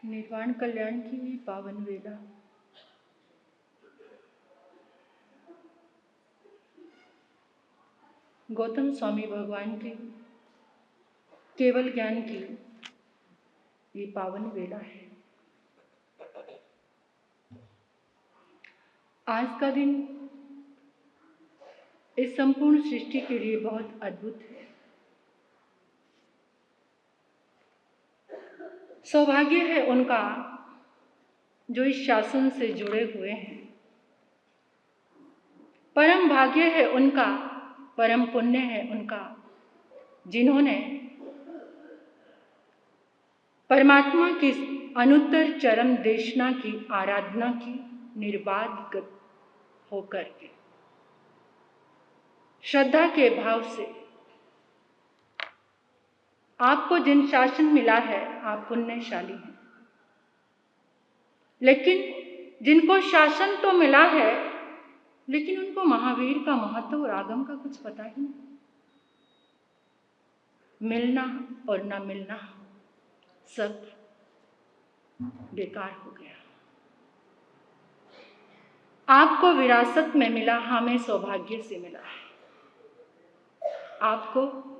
निर्वाण कल्याण की पावन वेला। गौतम स्वामी भगवान की केवल ज्ञान की ये पावन वेला है। आज का दिन इस संपूर्ण सृष्टि के लिए बहुत अद्भुत है। सौभाग्य है उनका जो इस शासन से जुड़े हुए हैं। परम भाग्य है उनका, परम पुण्य है उनका, जिन्होंने परमात्मा की अनुत्तर चरम देशना की आराधना की निर्बाध होकर के श्रद्धा के भाव से। आपको जिन शासन मिला है आप पुण्यशाली हैं, लेकिन जिनको शासन तो मिला है लेकिन उनको महावीर का महत्व और आगम का कुछ पता ही नहीं। मिलना और ना मिलना सब बेकार हो गया। आपको विरासत में मिला, हमें सौभाग्य से मिला है। आपको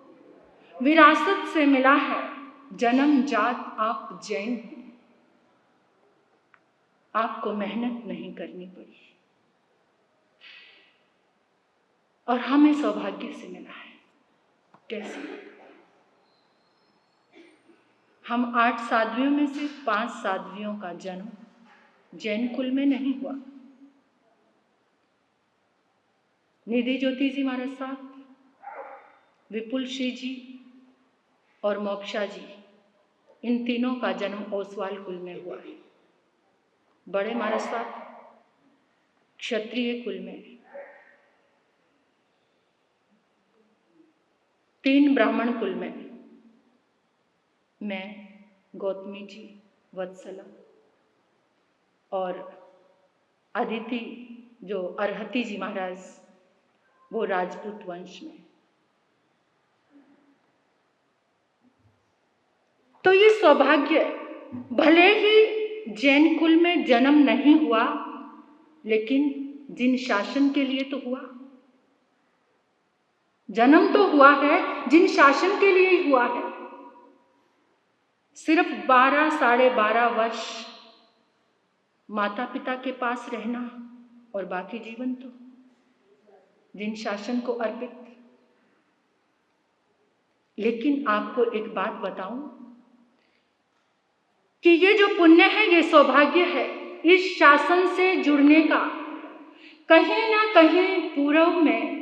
विरासत से मिला है, जन्म जात आप जैन हैं। आपको मेहनत नहीं करनी पड़ी और हमें सौभाग्य से मिला है। कैसे? हम 8 साध्वियों में से 5 साध्वियों का जन्म जैन कुल में नहीं हुआ। निधि ज्योति जी महाराज साहब, विपुल श्री जी और मोक्षा जी, इन तीनों का जन्म ओसवाल कुल में हुआ है। बड़े महाराज साहब क्षत्रिय कुल में, 3 ब्राह्मण कुल में, मैं गौतमी जी, वत्सला और अदिति जो अरहती जी महाराज, वो राजपूत वंश में। तो ये सौभाग्य, भले ही जैन कुल में जन्म नहीं हुआ लेकिन जिन शासन के लिए तो हुआ। जन्म तो हुआ है, जिन शासन के लिए ही हुआ है। सिर्फ 12 साढ़े 12 वर्ष माता पिता के पास रहना और बाकी जीवन तो जिन शासन को अर्पित। लेकिन आपको एक बात बताऊं कि ये जो पुण्य है, ये सौभाग्य है इस शासन से जुड़ने का। कहीं ना कहीं पूर्व में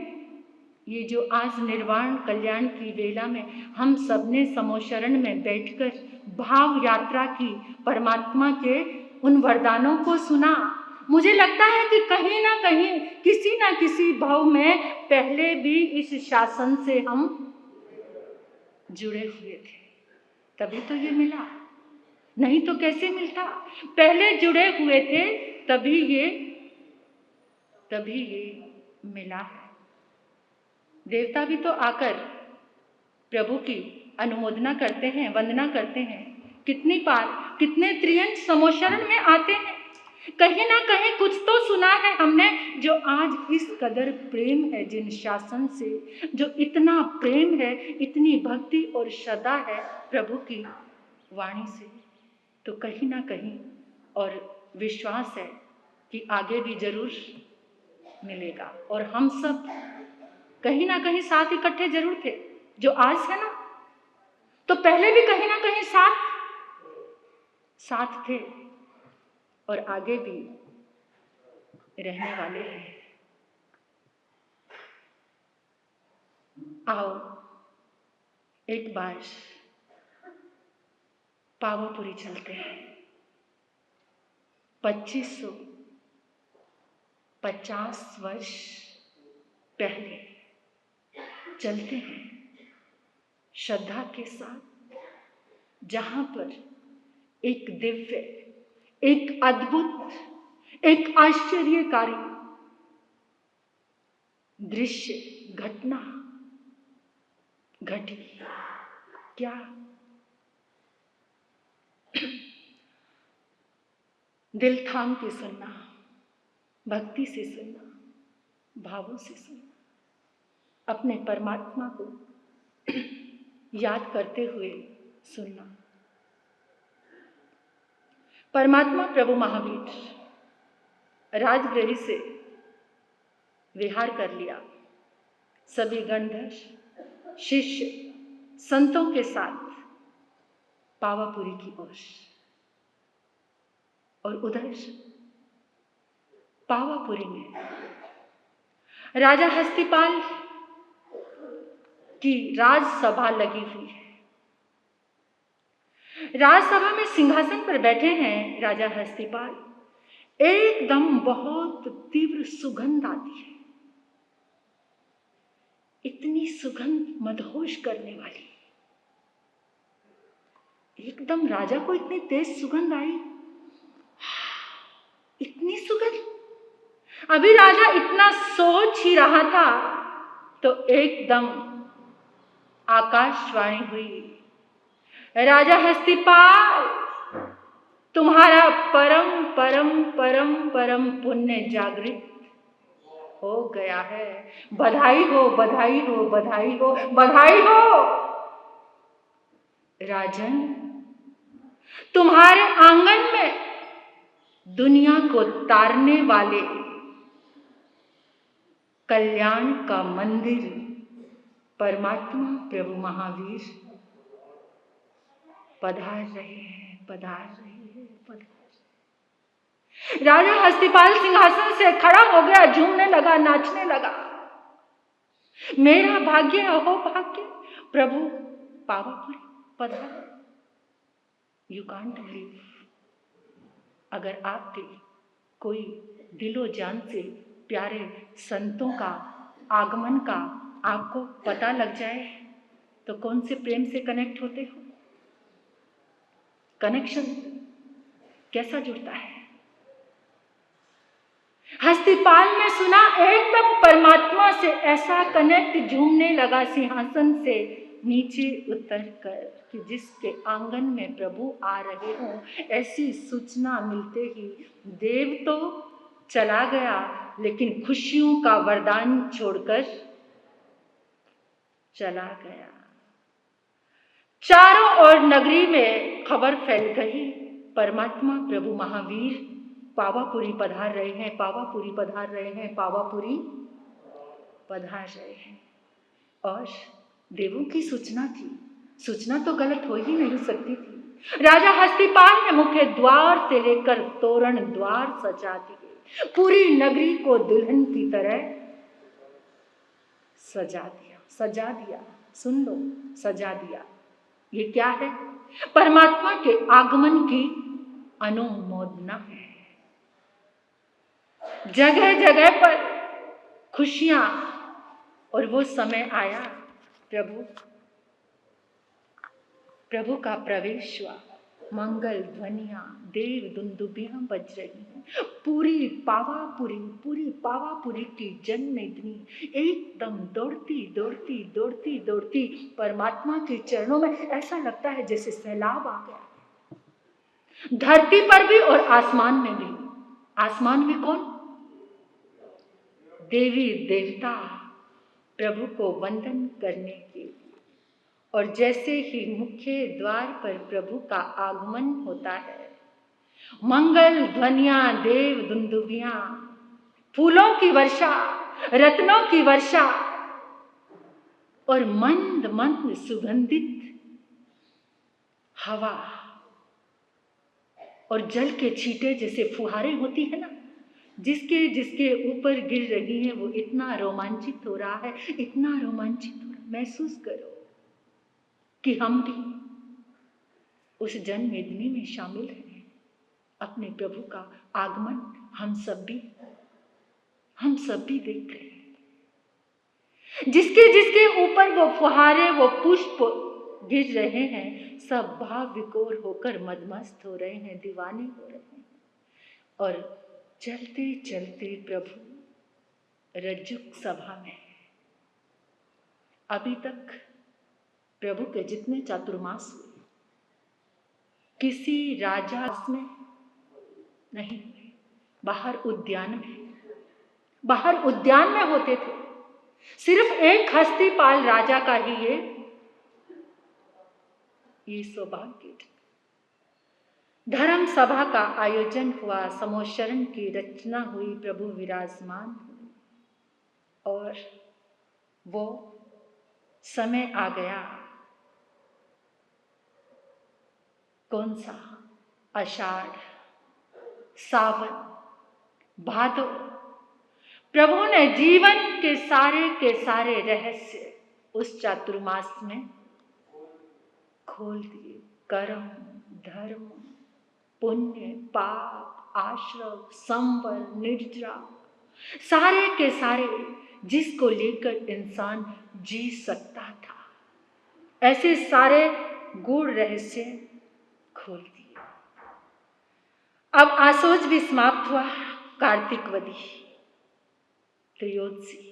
ये जो आज निर्वाण कल्याण की वेला में हम सबने समोशरण में बैठकर भाव यात्रा की, परमात्मा के उन वरदानों को सुना, मुझे लगता है कि कहीं ना कहीं किसी ना किसी भाव में पहले भी इस शासन से हम जुड़े हुए थे, तभी तो ये मिला। नहीं तो कैसे मिलता? पहले जुड़े हुए थे तभी ये मिला है। देवता भी तो आकर प्रभु की अनुमोदना करते हैं, वंदना करते हैं। कितनी बार, कितने त्रियंत समोशरण में आते हैं। कहीं ना कहीं कुछ तो सुना है हमने, जो आज इस कदर प्रेम है जिन शासन से, जो इतना प्रेम है, इतनी भक्ति और श्रद्धा है प्रभु की वाणी से, तो कहीं ना कहीं और विश्वास है कि आगे भी जरूर मिलेगा। और हम सब कहीं ना कहीं साथ इकट्ठे जरूर थे, जो आज है ना, तो पहले भी कहीं ना कहीं साथ थे और आगे भी रहने वाले हैं। आओ एक बार पावापुरी चलते हैं। 2550 वर्ष पहले चलते हैं श्रद्धा के साथ, जहां पर एक दिव्य, एक अद्भुत, एक आश्चर्यकारी दृश्य, घटना घटी। क्या? दिल थाम के सुनना, भक्ति से सुनना, भावों से सुनना, अपने परमात्मा को याद करते हुए सुनना। परमात्मा प्रभु महावीर राजगृह से विहार कर लिया। सभी गणधर शिष्य संतों के साथ पावापुरी की ओर, और उधर पावापुरी में राजा हस्तिपाल की राजसभा लगी हुई है। राजसभा में सिंहासन पर बैठे हैं राजा हस्तिपाल। एकदम बहुत तीव्र सुगंध आती है, इतनी सुगंध मदहोश करने वाली। एकदम राजा को इतनी तेज सुगंध आई, इतनी सुगंध। अभी राजा इतना सोच ही रहा था तो एकदम आकाशवाणी हुई, राजा हस्तिपाल, तुम्हारा परम परम परम परम पुण्य जागृत हो गया है। बधाई हो, बधाई हो, बधाई हो, बधाई हो। राजन, तुम्हारे आंगन में दुनिया को तारने वाले कल्याण का मंदिर परमात्मा प्रभु महावीर पधार रहे हैं, पधार रहे हैं, पधार। राजा हस्तिपाल सिंहासन से खड़ा हो गया, झूमने लगा, नाचने लगा। मेरा भाग्य, अहो भाग्य, प्रभु पावापुरी पधार। You can't believe. अगर आपके कोई दिलो जान से प्यारे संतों का आगमन का आपको पता लग जाए तो कौन से प्रेम से कनेक्ट होते हो? कनेक्शन कैसा जुड़ता है? हस्तिपाल ने सुना, एकदम परमात्मा से ऐसा कनेक्ट, झूमने लगा सिंहासन से नीचे उतर कर कि जिसके आंगन में प्रभु आ रहे हों, ऐसी सूचना मिलते ही देव तो चला गया, लेकिन खुशियों का वरदान छोड़कर चला गया। चारों ओर नगरी में खबर फैल गई, परमात्मा प्रभु महावीर पावापुरी पधार रहे हैं, पावापुरी पधार रहे हैं, पावापुरी पधार रहे हैं। और देवों की सूचना थी, सूचना तो गलत हो ही नहीं सकती थी। राजा हस्तिपाल ने मुख्य द्वार से लेकर तोरण द्वार सजा दिए, पूरी नगरी को दुल्हन की तरह सजा दिया, सजा दिया। सुन लो, सजा दिया। ये क्या है? परमात्मा के आगमन की अनुमोदना है। जगह जगह पर खुशियां, और वो समय आया, प्रभु का प्रवेश हुआ। मंगल ध्वनियां, देव दुंदुभियां बज रही हैं। पूरी पावापुरी की जनमेदिनी एकदम दौड़ती दौड़ती दौड़ती दौड़ती परमात्मा के चरणों में, ऐसा लगता है जैसे सैलाब आ गया। धरती पर भी और आसमान में भी। आसमान में कौन? देवी देवता प्रभु को वंदन करने के लिए। और जैसे ही मुख्य द्वार पर प्रभु का आगमन होता है, मंगल ध्वनियां, देव दुंदुभियां, फूलों की वर्षा, रत्नों की वर्षा और मंद मंद सुगंधित हवा और जल के छींटे जैसे फुहारें होती है ना, जिसके ऊपर गिर रही है, वो इतना रोमांचित हो रहा है, इतना रोमांचित हो रहा है। महसूस करो कि हम भी उस जनमेदिनी में शामिल हैं। अपने प्रभु का आगमन हम सब भी देख रहे हैं। जिसके ऊपर वो फुहारे, वो पुष्प गिर रहे हैं, सब भाव विकोर होकर मदमस्त हो रहे हैं, दीवाने हो रहे हैं। और चलते चलते प्रभु रज्जुक सभा में, अभी तक प्रभु के जितने चातुर्मास हुए, किसी राजा में नहीं, बाहर उद्यान में होते थे। सिर्फ एक हस्तिपाल राजा का ही ये सौभाग्य था। धर्म सभा का आयोजन हुआ, समोशरण की रचना हुई, प्रभु विराजमान हुए और वो समय आ गया। कौन सा? आषाढ़, सावन, भादो। प्रभु ने जीवन के सारे रहस्य उस चातुर्मास में खोल दिए। कर्म, धर्म, पुण्य, पाप, आश्रम, संवर, निर्जरा, सारे के सारे जिसको लेकर इंसान जी सकता था, ऐसे सारे गूढ़ रहस्य खोल दिए। अब आसोज भी समाप्त हुआ, कार्तिकवदी त्रयोदशी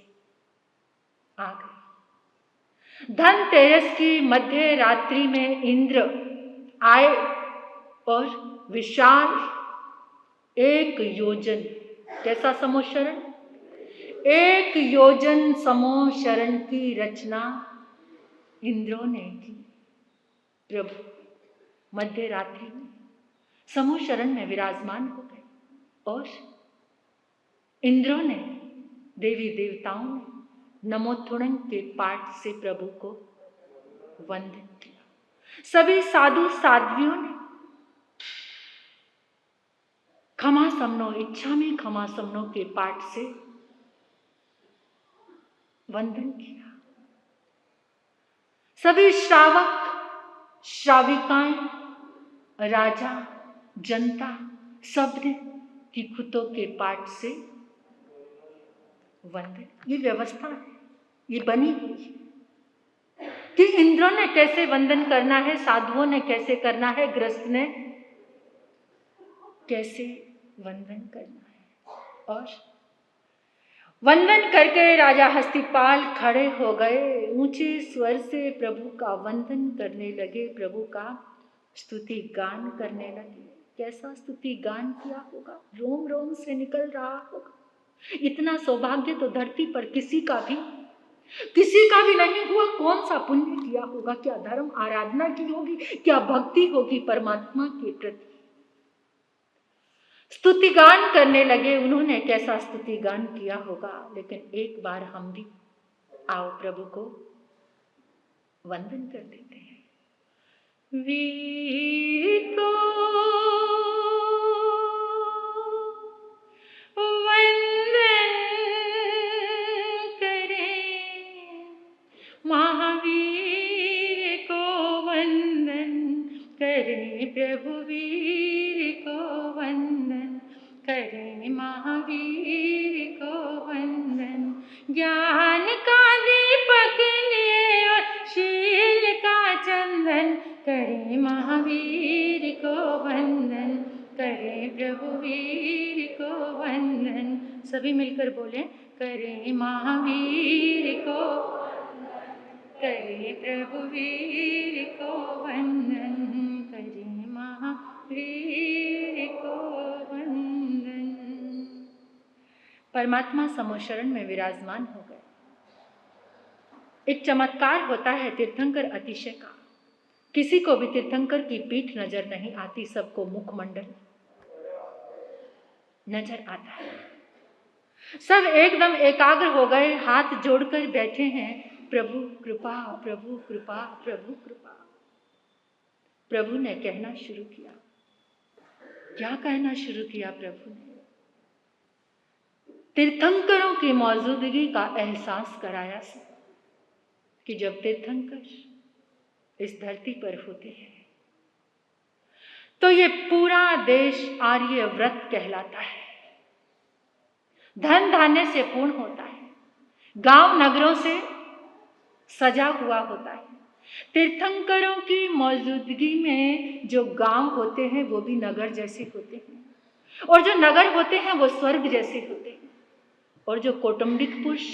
आ गई। धनतेरस की मध्य रात्रि में इंद्र आए और विशाल 1 योजन, कैसा समोशरण? 1 योजन समोशरण की रचना इंद्रों ने की। प्रभु मध्य रात्रि में समोशरण में विराजमान हो गए और इंद्रों ने, देवी देवताओं ने नमोत्थुणं के पाठ से प्रभु को वंदन किया। सभी साधु साध्वियों ने क्षमा समनो, इच्छा में क्षमा समनो के पाठ से वंदन किया। सभी श्रावक श्राविकाएं, राजा, जनता, सबने किकुतों के पाठ से वंदन। ये व्यवस्था है, ये बनी हुई है कि इंद्रों ने कैसे वंदन करना है, साधुओं ने कैसे करना है, गृहस्थ ने कैसे वंदन करना है। और वंदन करके राजा हस्तिपाल खड़े हो गए, ऊंचे स्वर से प्रभु का वंदन करने लगे, प्रभु का स्तुति गान करने लगे। कैसा स्तुति गान किया होगा, रोम रोम से निकल रहा होगा। इतना सौभाग्य तो धरती पर किसी का भी नहीं हुआ। कौन सा पुण्य किया होगा, क्या धर्म आराधना की होगी, क्या भक्ति होगी परमात्मा के प्रति। स्तुति गान करने लगे उन्होंने, कैसा स्तुति गान किया होगा। लेकिन एक बार हम भी आओ प्रभु को वंदन कर देते हैं। वीर को वंदन करें, महावीर को वंदन करें, प्रभु वीर को वंदन करें, महावीर को वंदन। ज्ञान का दीपक लिए और शील का चंदन करें, महावीर को वंदन करें, प्रभु वीर को वंदन। सभी मिलकर बोले, करें महावीर को, करें प्रभु वीर को वंदन, करें महावीर को वंदन। परमात्मा समोशरण में विराजमान हो गए। एक चमत्कार होता है तीर्थंकर अतिशय का। किसी को भी तीर्थंकर की पीठ नजर नहीं आती, सबको मुखमंडल नजर आता है। सब एकदम एकाग्र हो गए, हाथ जोड़कर बैठे हैं, प्रभु कृपा, प्रभु कृपा, प्रभु कृपा। प्रभु ने कहना शुरू किया। क्या कहना शुरू किया प्रभु ने? तीर्थंकरों की मौजूदगी का एहसास कराया कि जब तीर्थंकर इस धरती पर होते हैं तो ये पूरा देश आर्य व्रत कहलाता है, धन धान्य से पूर्ण होता है, गांव नगरों से सजा हुआ होता है। तीर्थंकरों की मौजूदगी में जो गांव होते हैं वो भी नगर जैसे होते हैं, और जो नगर होते हैं वो स्वर्ग जैसे होते हैं, और जो कौटुंबिक पुरुष,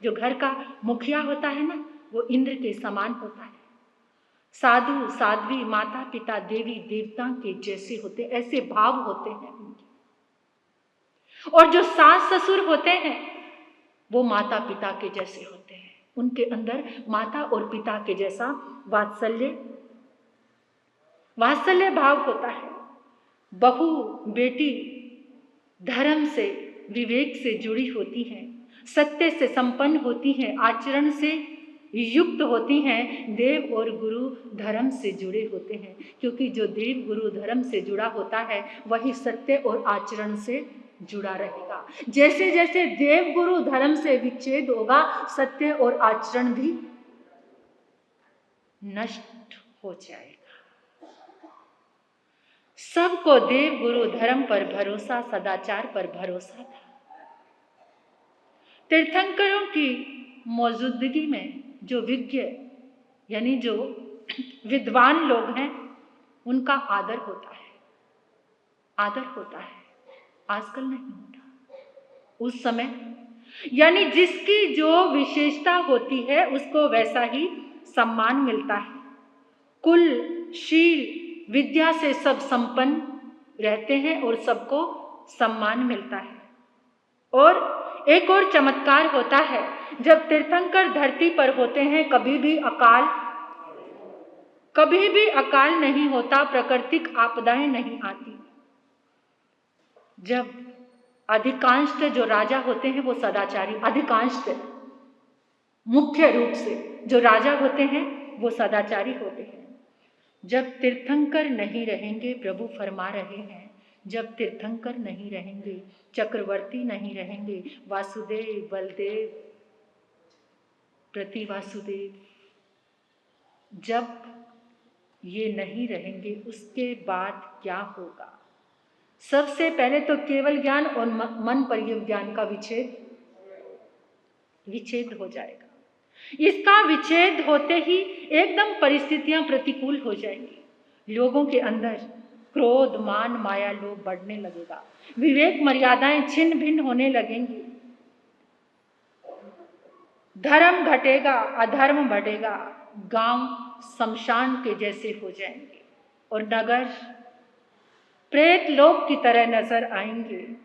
जो घर का मुखिया होता है ना, वो इंद्र के समान होता है। साधु साध्वी, माता पिता, देवी देवता के जैसे होते, ऐसे भाव होते हैं उनके। और जो सास ससुर होते हैं वो माता पिता के जैसे होते हैं, उनके अंदर माता और पिता के जैसा वात्सल्य भाव होता है। बहू बेटी धर्म से विवेक से जुड़ी होती हैं, सत्य से संपन्न होती हैं, आचरण से युक्त होती हैं। देव और गुरु धर्म से जुड़े होते हैं, क्योंकि जो देव गुरु धर्म से जुड़ा होता है वही सत्य और आचरण से जुड़ा रहेगा। जैसे जैसे देव गुरु धर्म से विच्छेद होगा, सत्य और आचरण भी नष्ट हो जाएगा। सबको देव गुरु धर्म पर भरोसा, सदाचार पर भरोसा था। तीर्थंकरों की मौजूदगी में जो विज्ञ यानी जो विद्वान लोग हैं उनका आदर होता है, आजकल नहीं होता। उस समय यानी जिसकी जो विशेषता होती है उसको वैसा ही सम्मान मिलता है। कुल शील विद्या से सब संपन्न रहते हैं और सबको सम्मान मिलता है। और एक और चमत्कार होता है, जब तीर्थंकर धरती पर होते हैं कभी भी अकाल नहीं होता, प्राकृतिक आपदाएं नहीं आती। जब अधिकांश जो राजा होते हैं वो सदाचारी, अधिकांश मुख्य रूप से जो राजा होते हैं वो सदाचारी होते हैं। जब तीर्थंकर नहीं रहेंगे, प्रभु फरमा रहे हैं, जब तीर्थंकर नहीं रहेंगे, चक्रवर्ती नहीं रहेंगे, वासुदेव बलदेव प्रति वासुदेव, जब ये नहीं रहेंगे उसके बाद क्या होगा? सबसे पहले तो केवल ज्ञान और मन पर्यव ज्ञान का विच्छेद हो जाएगा। इसका विच्छेद होते ही एकदम परिस्थितियां प्रतिकूल हो जाएंगी। लोगों के अंदर क्रोध, मान, माया, लोभ बढ़ने लगेगा, विवेक मर्यादाएं छिन्न भिन्न होने लगेंगी, धर्म घटेगा, अधर्म बढ़ेगा, गांव शमशान के जैसे हो जाएंगे और नगर प्रेत लोक की तरह नजर आएंगे।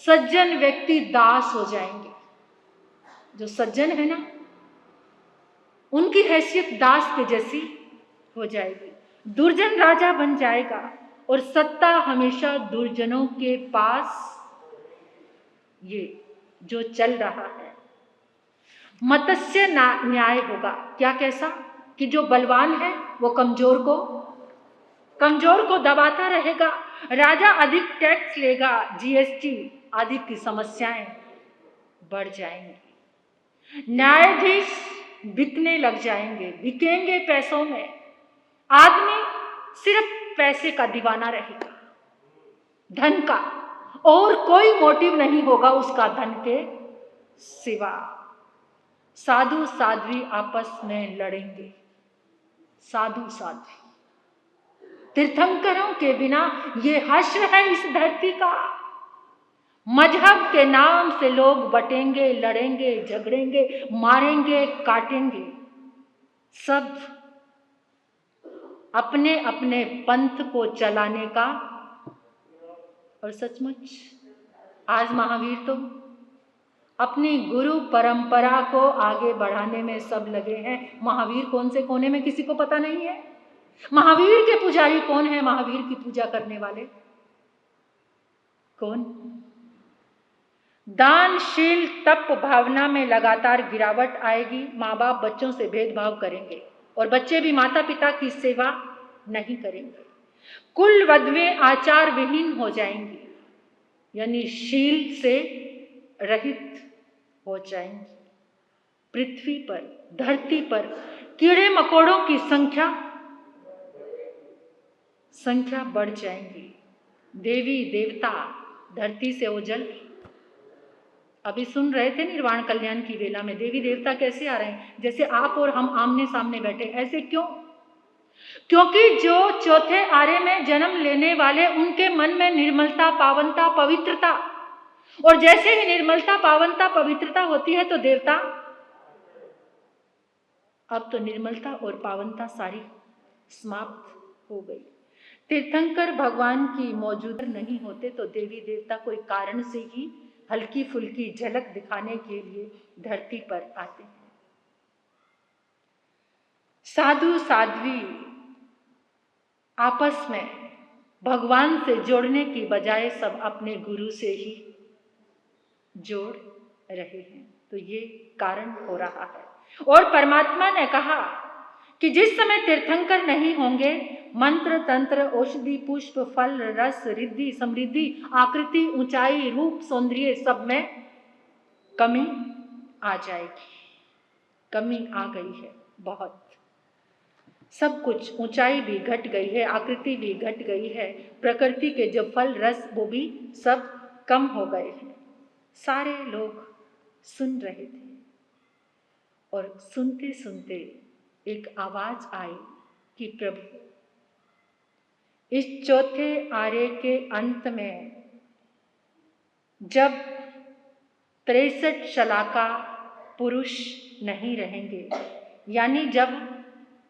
सज्जन व्यक्ति दास हो जाएंगे। जो सज्जन है ना, उनकी हैसियत दास के जैसी हो जाएगी। दुर्जन राजा बन जाएगा और सत्ता हमेशा दुर्जनों के पास। ये जो चल रहा है मत्स्य न्याय होगा। क्या कैसा कि जो बलवान है वो कमजोर को दबाता रहेगा, राजा अधिक टैक्स लेगा, जीएसटी आदि की समस्याएं बढ़ जाएंगी, न्यायाधीश बिकने लग जाएंगे, बिकेंगे पैसों में। आदमी सिर्फ पैसे का दीवाना रहेगा, धन का, और कोई मोटिव नहीं होगा उसका धन के सिवा। साधु साध्वी आपस में लड़ेंगे, साधु साध्वी। तीर्थंकरों के बिना ये हश्र है इस धरती का। मजहब के नाम से लोग बटेंगे, लड़ेंगे, झगड़ेंगे, मारेंगे, काटेंगे, सब अपने अपने पंथ को चलाने का। और सचमुच आज महावीर तो अपनी गुरु परंपरा को आगे बढ़ाने में सब लगे हैं। महावीर कौन से कोने में किसी को पता नहीं है। महावीर के पुजारी कौन है? महावीर की पूजा करने वाले कौन? दानशील तप भावना में लगातार गिरावट आएगी। माँ बाप बच्चों से भेदभाव करेंगे और बच्चे भी माता पिता की सेवा नहीं करेंगे। कुल वधवें आचार विहीन हो जाएंगी, यानी शील से रहित हो जाएंगी। पृथ्वी पर, धरती पर कीड़े मकोड़ों की संख्या बढ़ जाएंगी। देवी देवता धरती से ओझल। अभी सुन रहे थे निर्वाण कल्याण की वेला में, देवी देवता कैसे आ रहे हैं? जैसे आप और हम आमने सामने बैठे। ऐसे क्यों? क्योंकि जो चौथे आरे में जन्म लेने वाले, उनके मन में निर्मलता, पावनता, पवित्रता, और जैसे ही निर्मलता, पावनता, पवित्रता होती है तो देवता। अब तो निर्मलता और पावनता सारी समाप्त हो गई। तीर्थंकर भगवान की मौजूद नहीं होते तो देवी देवता कोई कारण से ही हल्की फुल्की झलक दिखाने के लिए धरती पर आते हैं। साधु साध्वी आपस में भगवान से जोड़ने की बजाय सब अपने गुरु से ही जोड़ रहे हैं, तो ये कारण हो रहा है। और परमात्मा ने कहा कि जिस समय तीर्थंकर नहीं होंगे, मंत्र तंत्र औषधि पुष्प फल रस रिद्धि समृद्धि आकृति ऊंचाई रूप सौंदर्य सब में कमी आ जाएगी। कमी आ गई है बहुत, सब कुछ ऊंचाई भी घट गई है, आकृति भी घट गई है, प्रकृति के जो फल रस वो भी सब कम हो गए हैं। सारे लोग सुन रहे थे और सुनते सुनते एक आवाज आई कि प्रभु, इस चौथे आरे के अंत में जब 63 शलाका पुरुष नहीं रहेंगे, यानी जब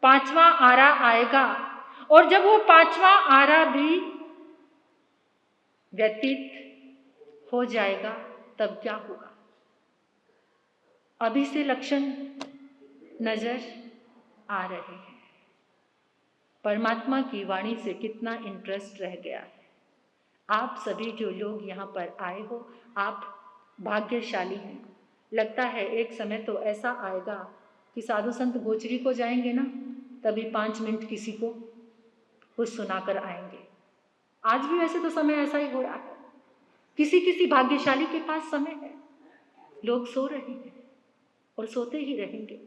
5वां आरा आएगा और जब वो 5वां आरा भी व्यतीत हो जाएगा, तब क्या होगा? अभी से लक्षण नजर आ रहे हैं। परमात्मा की वाणी से कितना इंटरेस्ट रह गया है। आप सभी जो लोग यहाँ पर आए हो, आप भाग्यशाली हैं। लगता है एक समय तो ऐसा आएगा कि साधु संत गोचरी को जाएंगे ना, तभी 5 मिनट किसी को कुछ सुनाकर आएंगे। आज भी वैसे तो समय ऐसा ही हो रहा है, किसी किसी भाग्यशाली के पास समय है। लोग सो रहे हैं और सोते ही रहेंगे,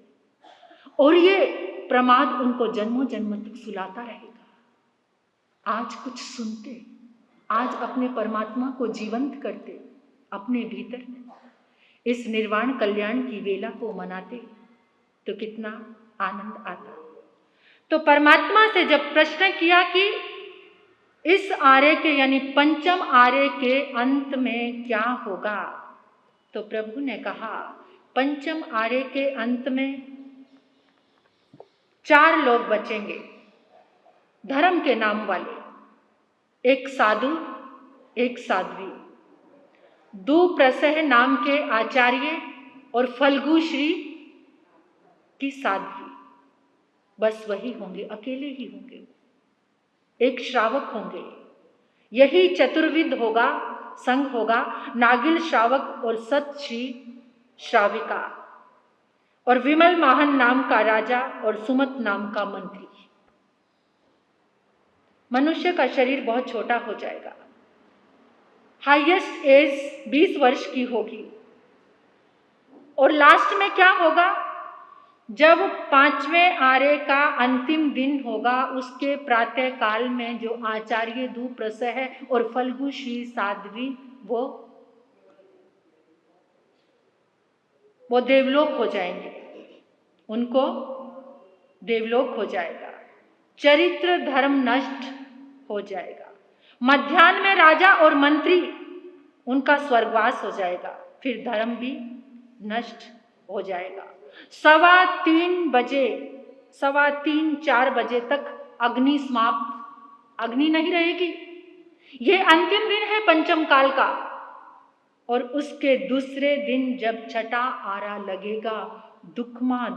और ये प्रमाद उनको जन्मों जन्म तक सुलाता रहेगा। आज कुछ सुनते, आज अपने परमात्मा को जीवंत करते अपने भीतर में, इस निर्वाण कल्याण की वेला को मनाते, तो कितना आनंद आता। तो परमात्मा से जब प्रश्न किया कि इस आरे के यानी पंचम आरे के अंत में क्या होगा, तो प्रभु ने कहा पंचम आरे के अंत में 4 लोग बचेंगे धर्म के नाम वाले, एक साधु एक साध्वी, दुप्रसह नाम के आचार्य और फल्गु श्री की साध्वी। बस वही होंगे, अकेले ही होंगे। एक श्रावक होंगे, यही चतुर्विद होगा, संघ होगा, नागिल श्रावक और सत श्री श्राविका, और विमल माहन नाम का राजा और सुमत नाम का मंत्री। मनुष्य का शरीर बहुत छोटा हो जाएगा, हाईएस्ट एज 20 वर्ष की होगी। और लास्ट में क्या होगा? जब 5वें आरे का अंतिम दिन होगा, उसके प्रातः काल में जो आचार्य दुप्रसह और फल्गु श्री साध्वी वो देवलोक हो जाएंगे, उनको देवलोक हो जाएगा, चरित्र धर्म नष्ट हो जाएगा। मध्याह्न में राजा और मंत्री, उनका स्वर्गवास हो जाएगा, फिर धर्म भी नष्ट हो जाएगा। 3:15 बजे, 3:15-4 बजे तक अग्नि समाप्त, अग्नि नहीं रहेगी। ये अंतिम दिन है पंचम काल का। और उसके दूसरे दिन जब छठा आरा लगेगा, दुखमा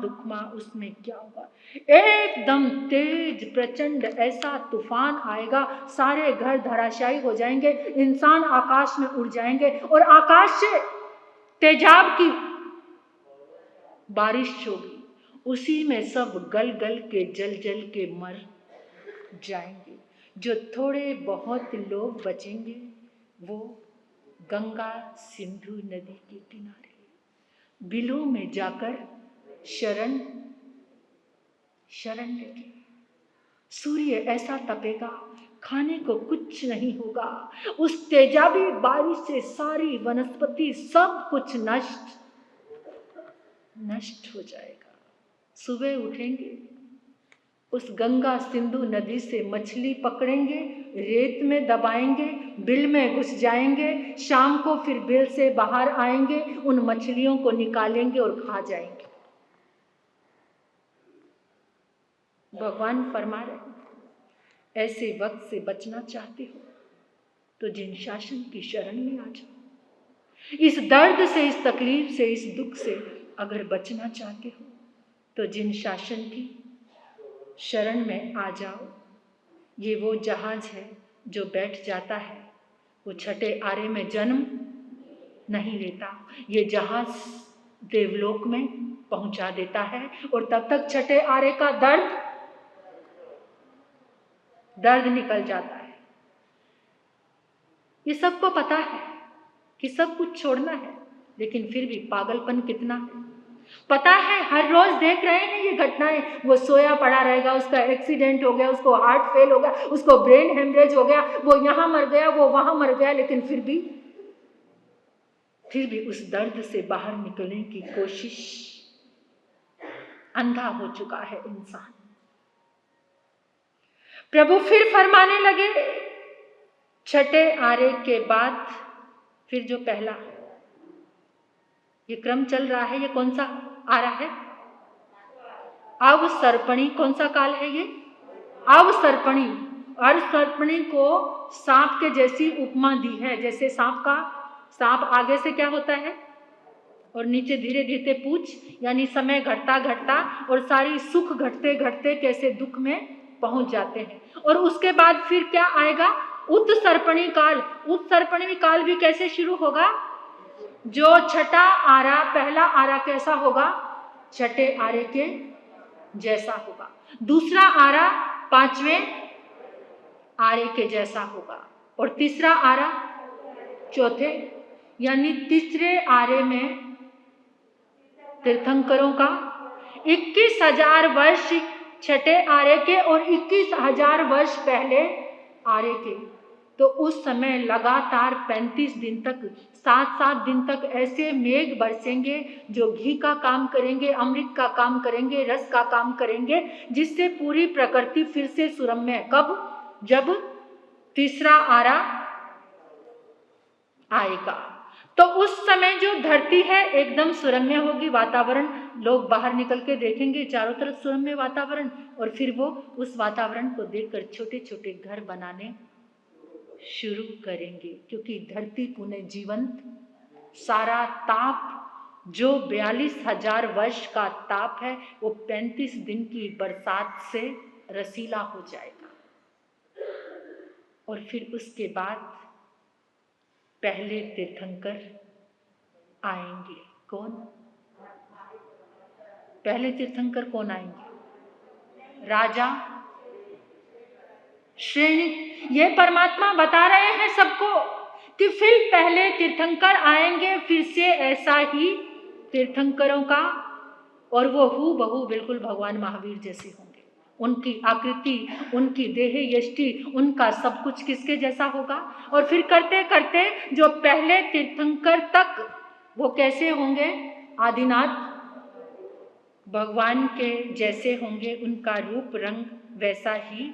उसमें क्या होगा? एकदम तेज प्रचंड ऐसा तूफान आएगा, सारे घर धराशायी हो जाएंगे, इंसान आकाश में उड़ जाएंगे और आकाश से तेजाब की बारिश होगी। उसी में सब गल गल के जल जल के मर जाएंगे। जो थोड़े बहुत लोग बचेंगे वो गंगा सिंधु नदी के किनारे बिलों में जाकर शरण लेंगे। सूर्य ऐसा तपेगा, खाने को कुछ नहीं होगा। उस तेजाबी बारिश से सारी वनस्पति सब कुछ नष्ट हो जाएगा। सुबह उठेंगे, उस गंगा सिंधु नदी से मछली पकड़ेंगे, रेत में दबाएंगे, बिल में घुस जाएंगे, शाम को फिर बिल से बाहर आएंगे, उन मछलियों को निकालेंगे और खा जाएंगे। भगवान फरमा रहे, ऐसे वक्त से बचना चाहते हो तो जिन शासन की शरण में आ जाओ। इस दर्द से, इस तकलीफ से, इस दुख से अगर बचना चाहते हो तो जिन शासन की शरण में आ जाओ। ये वो जहाज है जो बैठ जाता है, वो छठे आरे में जन्म नहीं लेता। ये जहाज देवलोक में पहुंचा देता है और तब तक छठे आरे का दर्द निकल जाता है। ये सबको पता है कि सब कुछ छोड़ना है, लेकिन फिर भी पागलपन कितना है। पता है, हर रोज देख रहे हैं ये घटनाएं। वो सोया पड़ा रहेगा, उसका एक्सीडेंट हो गया, उसको हार्ट फेल हो गया, उसको ब्रेन हेमरेज हो गया, वो यहाँ मर गया, वो वहां मर गया, लेकिन फिर भी उस दर्द से बाहर निकलने की कोशिश। अंधा हो चुका है इंसान। प्रभु फिर फरमाने लगे, छठे आरे के बाद फिर जो पहला, ये क्रम चल रहा है, ये कौन सा आरा है? अवसर्पणी। कौन सा काल है ये? अवसर्पणी। अवसर्पणी को सांप के जैसी उपमा दी है। जैसे सांप आगे से क्या होता है और नीचे धीरे धीरे पूछ, यानी समय घटता घटता और सारी सुख घटते घटते कैसे दुख में पहुंच जाते हैं। और उसके बाद फिर क्या आएगा? उत्सर्पणी काल। उत्सर्पणी काल भी कैसे शुरू होगा? जो छठा आरा, पहला आरा कैसा होगा? छठे आरे के जैसा होगा। दूसरा आरा पांचवें आरे के जैसा होगा और तीसरा आरा चौथे, यानी तीसरे आरे में तीर्थंकरों का 21,000 वर्ष छठे आरे के और 21,000 वर्ष पहले आरे के। तो उस समय लगातार 35 दिन तक, 7-7 दिन तक ऐसे मेघ बरसेंगे जो घी का काम करेंगे, अमृत का काम करेंगे, रस का काम करेंगे, जिससे पूरी प्रकृति फिर से सुरम्य। कब? जब तीसरा आरा आएगा। तो उस समय जो धरती है एकदम सुरम्य होगी, वातावरण, लोग बाहर निकल के देखेंगे चारों तरफ सुरम्य वातावरण, और फिर वो उस वातावरण को देखकर छोटे छोटे घर बनाने शुरू करेंगे, क्योंकि धरती पुनः जीवंत, सारा ताप जो 42,000 वर्ष का ताप है वो 35 दिन की बरसात से रसीला हो जाएगा। और फिर उसके बाद पहले तीर्थंकर आएंगे। कौन? पहले तीर्थंकर कौन आएंगे? राजा श्रेणी। ये परमात्मा बता रहे हैं सबको कि फिर पहले तीर्थंकर आएंगे, फिर से ऐसा ही तीर्थंकरों का, और वो हूबहू बिल्कुल भगवान महावीर जैसे होंगे। उनकी आकृति, उनकी देह यष्टि, उनका सब कुछ किसके जैसा होगा। और फिर करते करते जो पहले तीर्थंकर तक वो कैसे होंगे? आदिनाथ भगवान के जैसे होंगे, उनका रूप रंग वैसा ही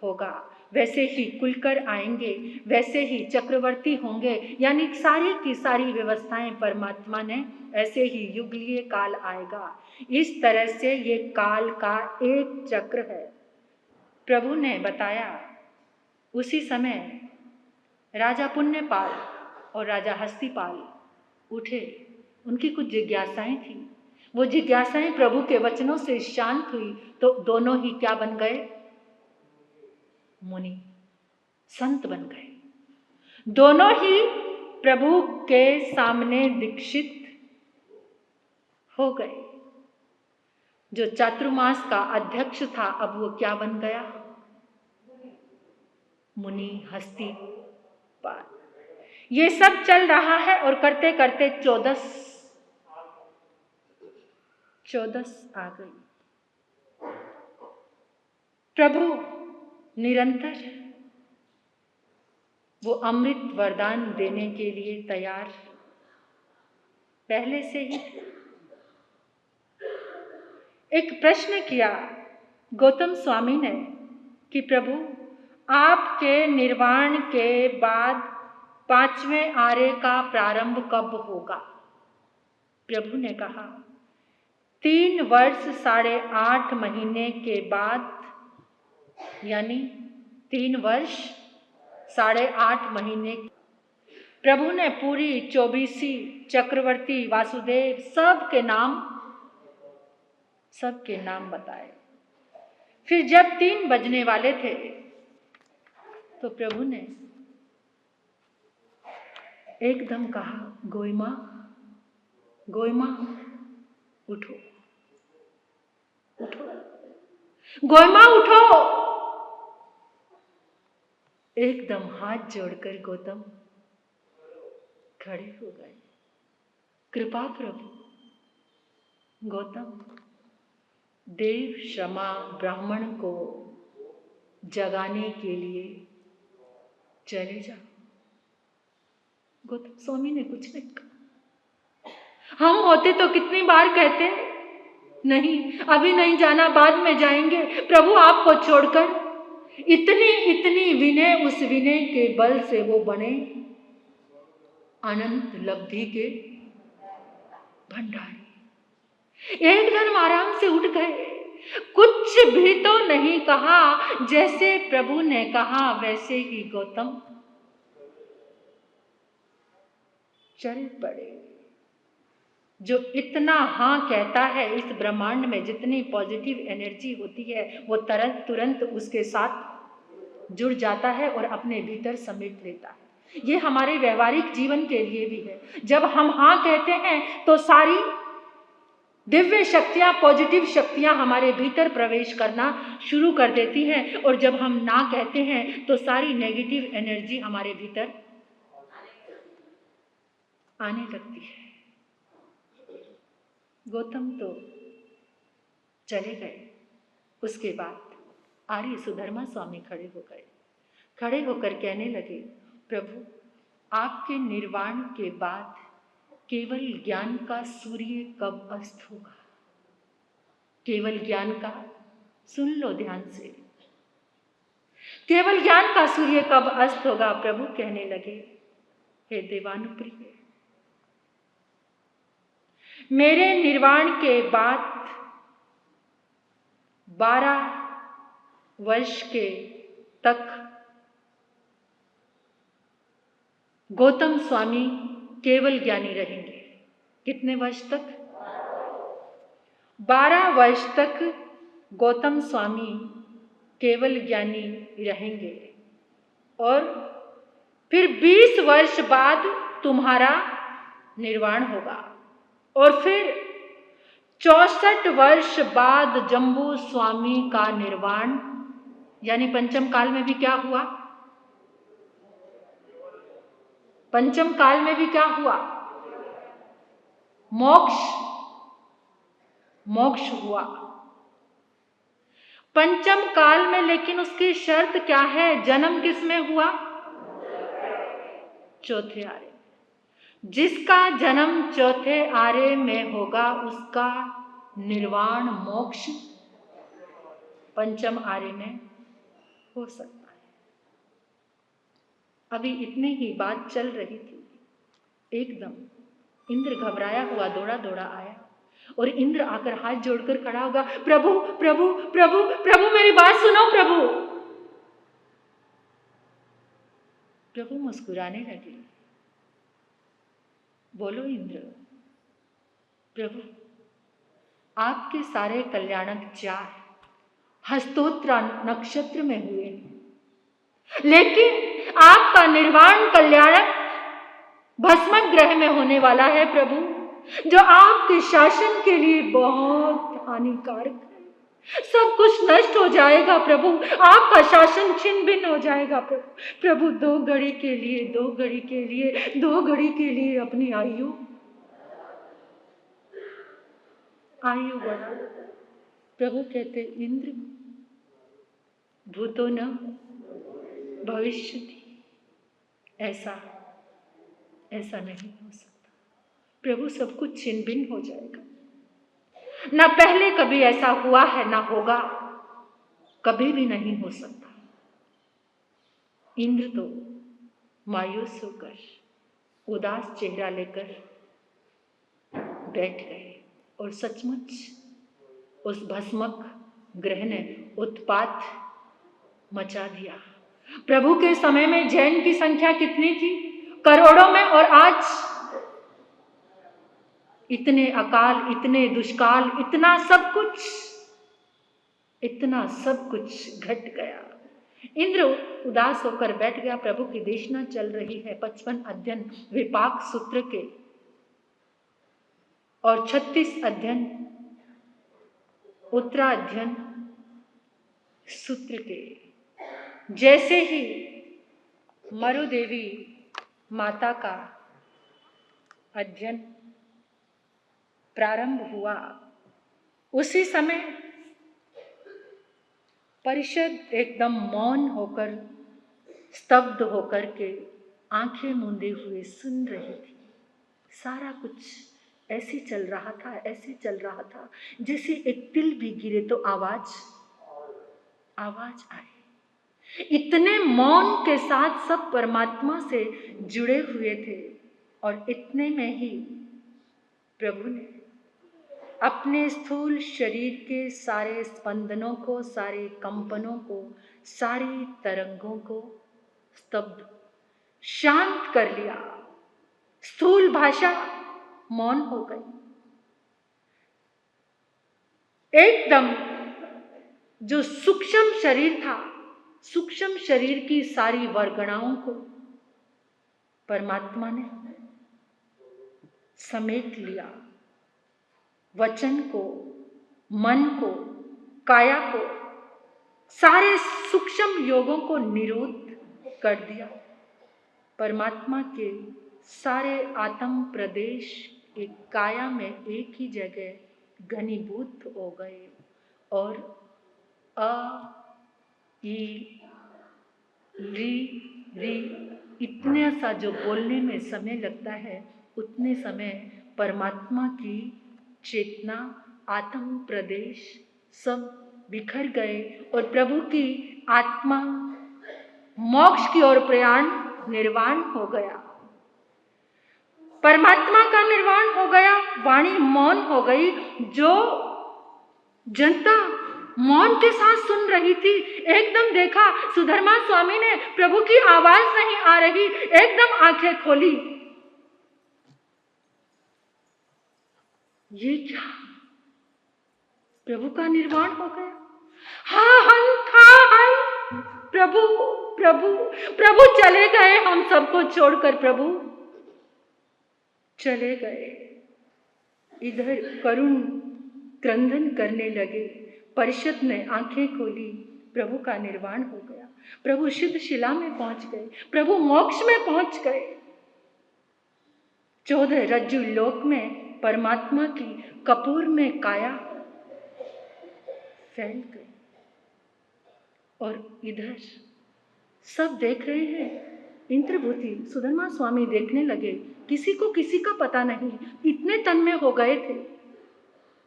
होगा। वैसे ही कुलकर आएंगे, वैसे ही चक्रवर्ती होंगे, यानी सारी की सारी व्यवस्थाएं परमात्मा ने, ऐसे ही युगलीय काल आएगा। इस तरह से ये काल का एक चक्र है। प्रभु ने बताया उसी समय राजा पुण्यपाल और राजा हस्तिपाल उठे। उनकी कुछ जिज्ञासाएं थी, वो जिज्ञासाएं प्रभु के वचनों से शांत हुई तो दोनों ही क्या बन गए? मुनि, संत बन गए। दोनों ही प्रभु के सामने दीक्षित हो गए। जो चातुर्मास का अध्यक्ष था अब वो क्या बन गया? मुनि हस्तिपाल। ये सब चल रहा है और करते करते 14 आ गई। प्रभु निरंतर वो अमृत वरदान देने के लिए तैयार पहले से ही। एक प्रश्न किया गौतम स्वामी ने कि प्रभु, आपके निर्वाण के बाद 5वें आरे का प्रारंभ कब होगा? प्रभु ने कहा 3 वर्ष 8.5 महीने के बाद, यानी 3 वर्ष 8.5 महीने प्रभु ने पूरी 24 चक्रवर्ती वासुदेव सबके नाम बताए। फिर जब 3 बजने वाले थे तो प्रभु ने एकदम कहा, गोइमा गोइमा उठो, उठो, गोइमा उठो। एकदम हाथ जोड़कर गौतम खड़े हो गए। कृपा प्रभु, गौतम, देव क्षमा ब्राह्मण को जगाने के लिए चले जाओ। गौतम स्वामी ने कुछ नहीं कहा। हम होते तो कितनी बार कहते, नहीं अभी नहीं जाना, बाद में जाएंगे। प्रभु आपको छोड़कर इतनी विनय, उस विनय के बल से वो बने अनंत लब्धि के भंडारी। एकदम आराम से उठ गए, कुछ भी तो नहीं कहा। जैसे प्रभु ने कहा वैसे ही गौतम चल पड़े। जो इतना हाँ कहता है, इस ब्रह्मांड में जितनी पॉजिटिव एनर्जी होती है वो तुरंत उसके साथ जुड़ जाता है और अपने भीतर समेट लेता है। ये हमारे व्यवहारिक जीवन के लिए भी है। जब हम हाँ कहते हैं तो सारी दिव्य शक्तियां, पॉजिटिव शक्तियां हमारे भीतर प्रवेश करना शुरू कर देती हैं, और जब हम ना कहते हैं तो सारी नेगेटिव एनर्जी हमारे भीतर आने लगती है। गौतम तो चले गए। उसके बाद आर्य सुधर्मा स्वामी खड़े हो गए। खड़े होकर कहने लगे, प्रभु आपके निर्वाण के बाद केवल ज्ञान का सूर्य कब अस्त होगा? केवल ज्ञान का, सुन लो ध्यान से, केवल ज्ञान का सूर्य कब अस्त होगा? प्रभु कहने लगे, हे देवानुप्रिय, मेरे निर्वाण के बाद 12 वर्ष के तक गौतम स्वामी केवल ज्ञानी रहेंगे। कितने वर्ष तक? 12 वर्ष तक गौतम स्वामी केवल ज्ञानी रहेंगे, और फिर 20 वर्ष बाद तुम्हारा निर्वाण होगा, और फिर 64 वर्ष बाद जम्बू स्वामी का निर्वाण। यानी पंचम काल में भी क्या हुआ? पंचम काल में भी क्या हुआ? मोक्ष हुआ पंचम काल में। लेकिन उसकी शर्त क्या है? जन्म किस में हुआ? चौथे आरे। जिसका जन्म चौथे आरे में होगा उसका निर्वाण, मोक्ष पंचम आरे में हो सकता है। अभी इतनी ही बात चल रही थी, एकदम इंद्र घबराया हुआ दौड़ा दौड़ा आया, और इंद्र आकर हाथ जोड़कर खड़ा होगा, प्रभु प्रभु प्रभु प्रभु मेरी बात सुनो प्रभु। प्रभु मुस्कुराने लगे, बोलो इंद्र। प्रभु आपके सारे कल्याणक 4 हस्तोत्र नक्षत्र में हुए हैं, लेकिन आपका निर्वाण कल्याणक भस्म ग्रह में होने वाला है प्रभु, जो आपके शासन के लिए बहुत हानिकारक है। सब कुछ नष्ट हो जाएगा प्रभु, आपका शासन छिन्न भिन्न हो जाएगा प्रभु। प्रभु 2 घड़ी के लिए, 2 घड़ी के लिए, 2 घड़ी के लिए अपनी आयु बढ़ा। प्रभु कहते, इंद्र भूतो न भविष्यति, ऐसा नहीं हो सकता प्रभु। सब कुछ छिन्न भिन्न हो जाएगा। ना पहले कभी ऐसा हुआ है, ना होगा, कभी भी नहीं हो सकता। इंद्र तो मायूस होकर उदास चेहरा लेकर बैठ गए, और सचमुच उस भस्मक ग्रह ने उत्पात मचा दिया। प्रभु के समय में जैन की संख्या कितनी थी? करोड़ों में। और आज इतने अकाल, इतने दुष्काल, इतना सब कुछ घट गया। इंद्र उदास होकर बैठ गया। प्रभु की देशना चल रही है, 55 अध्ययन विपाक सूत्र के और 36 अध्ययन उत्तराध्ययन सूत्र के। जैसे ही मरुदेवी माता का अध्ययन प्रारंभ हुआ, उसी समय परिषद एकदम मौन होकर, स्तब्ध होकर के आंखें मूंदे हुए सुन रही थी। सारा कुछ ऐसे चल रहा था जैसे एक तिल भी गिरे तो आवाज आए। इतने मौन के साथ सब परमात्मा से जुड़े हुए थे। और इतने में ही प्रभु ने अपने स्थूल शरीर के सारे स्पंदनों को, सारे कंपनों को, सारी तरंगों को स्तब्ध, शांत कर लिया। स्थूल भाषा मौन हो गई। एकदम जो सूक्ष्म शरीर था, सूक्ष्म शरीर की सारी वर्गणाओं को परमात्मा ने समेट लिया। वचन को, मन को, काया को, सारे सूक्ष्म योगों को निरोध कर दिया। परमात्मा के सारे आत्म प्रदेश एक काया में एक ही जगह घनीभूत हो गए। और अ, ई, री इतने सा जो बोलने में समय लगता है, उतने समय परमात्मा की चेतना, आत्म प्रदेश सब बिखर गए और प्रभु की आत्मा मोक्ष की ओर प्रयाण, निर्वाण हो गया। परमात्मा का निर्वाण हो गया। वाणी मौन हो गई। जो जनता मौन के साथ सुन रही थी, एकदम देखा सुधर्मा स्वामी ने प्रभु की आवाज नहीं आ रही, एकदम आंखें खोली। ये क्या? प्रभु का निर्वाण हो गया। प्रभु प्रभु प्रभु चले गए, हम सबको छोड़कर प्रभु चले गए। इधर करुण क्रंदन करने लगे। परिषद ने आंखें खोली। प्रभु का निर्वाण हो गया। प्रभु सिद्ध शिला में पहुंच गए। प्रभु मोक्ष में पहुंच गए। 14 रज्जु लोक में परमात्मा की कपूर में काया फैल गई। और इधर सब देख रहे हैं। इंद्रभूति सुधर्मा स्वामी देखने लगे। किसी को किसी का पता नहीं, इतने तन्मय हो गए थे।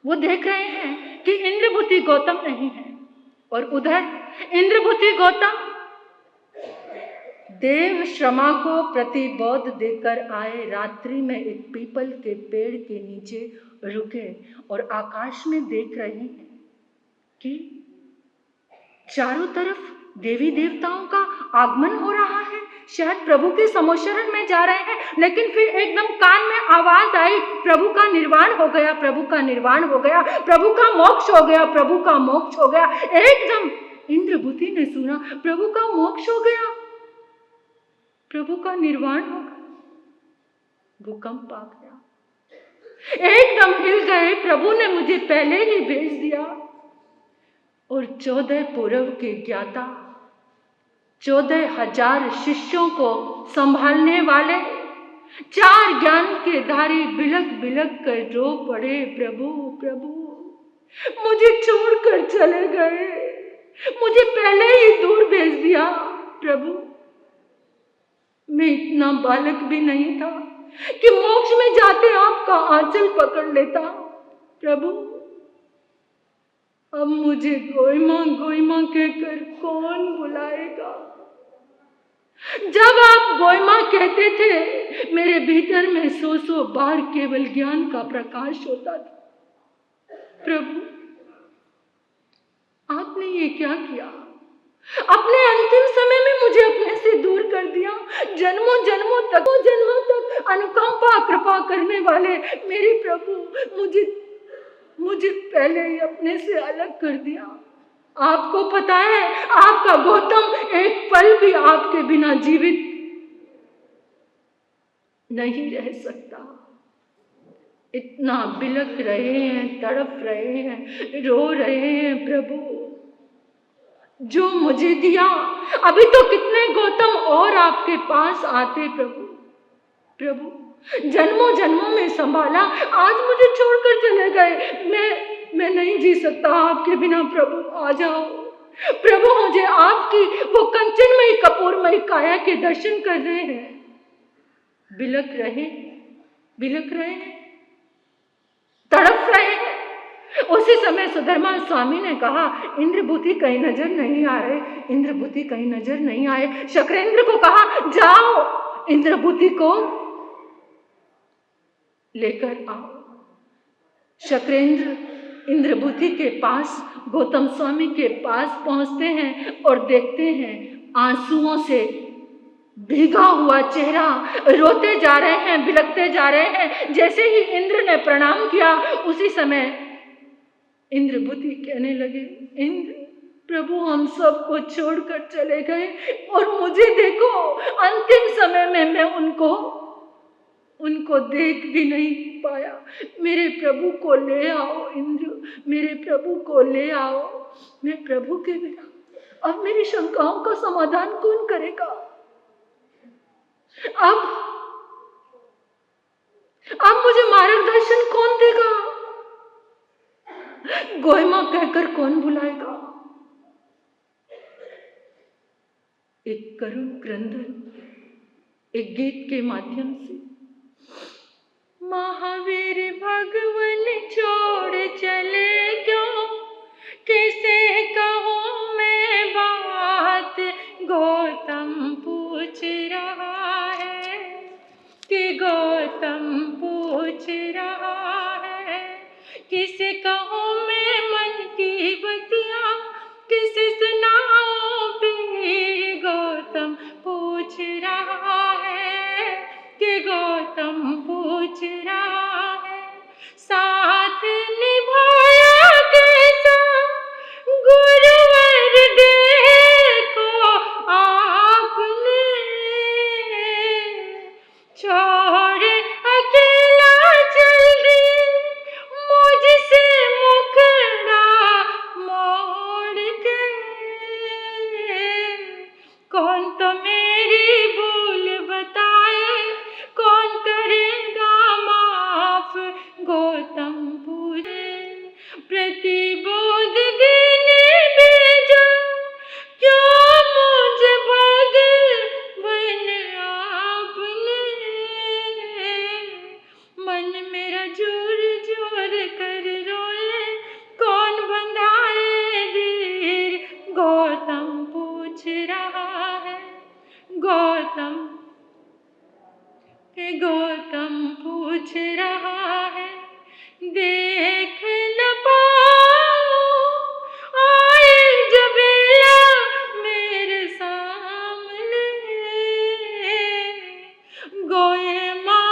वो देख रहे हैं कि इंद्रभूति गौतम नहीं है। और उधर इंद्रभूति गौतम देव श्रमा को प्रतिबोध देकर आए। रात्रि में एक पीपल के पेड़ के नीचे रुके और आकाश में देख रहे हैं कि चारों तरफ देवी देवताओं का आगमन हो रहा है। शायद प्रभु के समोशरण में जा रहे हैं, लेकिन फिर एकदम कान में आवाज आई, प्रभु का निर्वाण हो गया, प्रभु का निर्वाण हो गया, प्रभु का मोक्ष हो गया, प्रभु का मोक्ष हो गया। एकदम इंद्रभूति ने सुना, प्रभु का मोक्ष हो गया, प्रभु का निर्वाण हो गया। भूकंप आ गया। एकदम हिल गए। प्रभु ने मुझे पहले ही भेज दिया। और 14 पूर्व के ज्ञाता, 14,000 शिष्यों को संभालने वाले, 4 ज्ञान के धारी बिलक बिलक कर रो पड़े, प्रभु प्रभु मुझे छोड़कर चले गए, मुझे पहले ही दूर भेज दिया। प्रभु मैं इतना बालक भी नहीं था कि मोक्ष में जाते आपका आंचल पकड़ लेता। प्रभु अब मुझे गोइमा गोइमा कहकर कौन बुलाएगा? जब आप गोइमा कहते थे, मेरे भीतर में 100 बार केवल ज्ञान का प्रकाश होता था। प्रभु आपने ये क्या किया? अपने अंतिम समय समय में मुझे अपने से दूर कर दिया। जन्मों जन्मों तक अनुकंपा कृपा करने वाले मेरे प्रभु मुझे पहले ही अपने से अलग कर दिया। आपको पता है, आपका गौतम एक पल भी आपके बिना जीवित नहीं रह सकता। इतना बिलख रहे हैं, तड़प रहे हैं, रो रहे हैं प्रभु, जो मुझे दिया अभी तो कितने गौतम और आपके पास आते प्रभु जन्मों जन्मों में संभाला, आज मुझे छोड़कर चले गए। मैं नहीं जी सकता आपके बिना प्रभु, आ जाओ प्रभु। मुझे आपकी वो कंचनमयी कपूरमयी काया के दर्शन कर रहे हैं। बिलख रहे, तड़प रहे हैं। उसी समय सुधर्मा स्वामी ने कहा, इंद्रभूति कहीं नजर नहीं आए, इंद्रभूति कहीं नजर नहीं आए। शक्रेंद्र को कहा, जाओ इंद्रभूति को लेकर आओ। शक्रेंद्र इंद्रभूति के पास, गौतम स्वामी के पास पहुंचते हैं और देखते हैं आंसुओं से भीगा हुआ चेहरा, रोते जा रहे हैं, बिलखते जा रहे हैं। जैसे ही इंद्र ने प्रणाम किया, उसी समय इंद्रभूति कहने लगे, इंद्र प्रभु हम सबको छोड़कर चले गए और मुझे देखो, अंतिम समय में मैं उनको देख भी नहीं पाया। मेरे प्रभु को ले आओ इंद्र, मेरे प्रभु को ले आओ। मैं प्रभु के बिना अब मेरी शंकाओं का समाधान कौन करेगा? अब मुझे मार्गदर्शन कौन देगा? गोयमा कहकर कौन बुलाएगा? एक करुण क्रंदन एक गीत के माध्यम से, महावीर भगवान छोड़ चले क्यों, किसे कहूँ मैं बात, गौतम पूछ रहा है कि गौतम पूछ रहा है। किसे कहूँ मैं मन की बतिया, किसे सुनाऊं पीर, गौतम पूछ रहा है कि गौतम पूछ रहा है। साथ निभाया कैसा गुरुवर देखो आपने, छोड़ अकेला चल दी मुझसे मुखड़ा मोड़ के। कौन तो मेरी भूल बताए, कौन करेगा माफ, गौतम पूछे। प्रतिबोध देने भेजा क्यों मुझे भगवन आपने, मन मेरा जोर जोर कर रोए, कौन बंधाए धीर, गौतम पूछ रहा है, गौतम पूछ रहा है। देख न पाऊं आए जब मेरे सामने, गोए माँ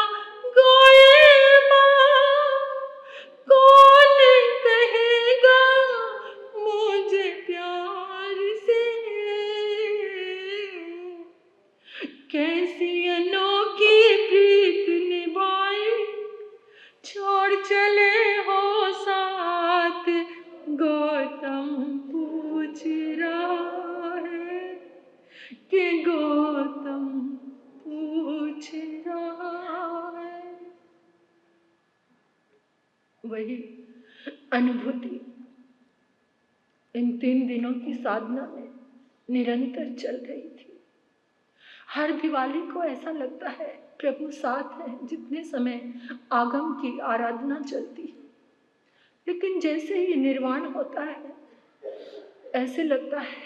कौन कहेगा मुझे प्यार से। कैसी अनोखी प्रीत निभाई, छोड़ चले हो साथ, गौतम पूछ रहा है कि गौतम पूछ रहा है। वही अनुभूति इन 3 दिनों की साधना में निरंतर चल रही थी। हर दिवाली को ऐसा लगता है प्रभु साथ है, जितने समय आगम की आराधना चलती है। लेकिन जैसे ही निर्वाण होता है, ऐसे लगता है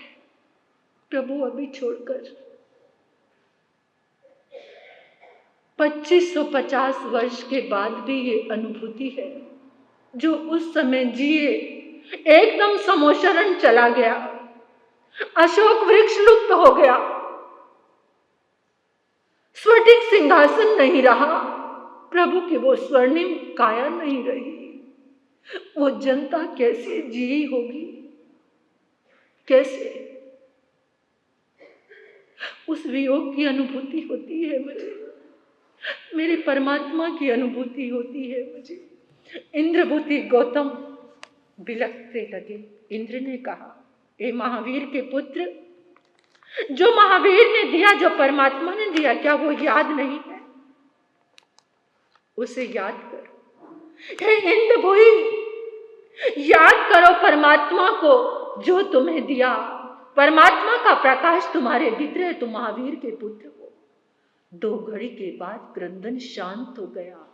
प्रभु अभी छोड़कर 2550 वर्ष के बाद भी ये अनुभूति है जो उस समय जिए, एकदम समोशरण चला गया। अशोक वृक्ष लुप्त हो गया, स्फटिक सिंहासन नहीं रहा, प्रभु की वो स्वर्णिम काया नहीं रही। वो जनता कैसे जी होगी, कैसे? उस वियोग की अनुभूति होती है मुझे, मेरे परमात्मा की अनुभूति होती है मुझे। इंद्रभूति गौतम बिलखते लगे। इंद्र ने कहा, ए महावीर के पुत्र, जो महावीर ने दिया, जो परमात्मा ने दिया, क्या वो याद नहीं है? उसे याद करो। हे इंद्रभूति, याद करो परमात्मा को जो तुम्हें दिया। परमात्मा का प्रकाश तुम्हारे भीतर है, तुम महावीर के पुत्र हो। 2 घड़ी के बाद क्रंदन शांत हो गया।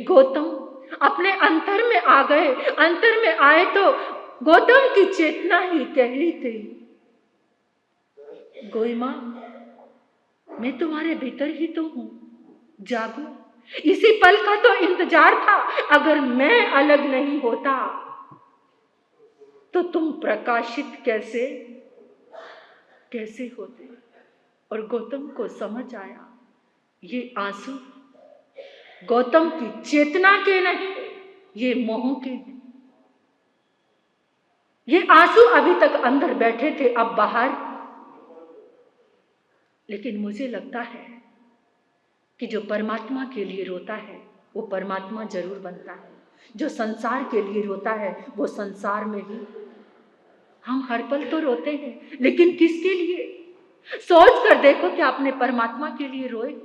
गौतम अपने अंतर में आ गए। अंतर में आए तो गौतम की चेतना ही कहली थी, गोई मां, मैं तुम्हारे भीतर ही तो हूं, जागो। इसी पल का तो इंतजार था। अगर मैं अलग नहीं होता तो तुम प्रकाशित कैसे होते? और गौतम को समझ आया, ये आंसू गौतम की चेतना के नहीं, ये मोह के हैं। ये आंसू अभी तक अंदर बैठे थे, अब बाहर। लेकिन मुझे लगता है कि जो परमात्मा के लिए रोता है वो परमात्मा जरूर बनता है। जो संसार के लिए रोता है वो संसार में ही। हम हर पल तो रोते हैं, लेकिन किसके लिए? सोच कर देखो कि आपने परमात्मा के लिए रोए?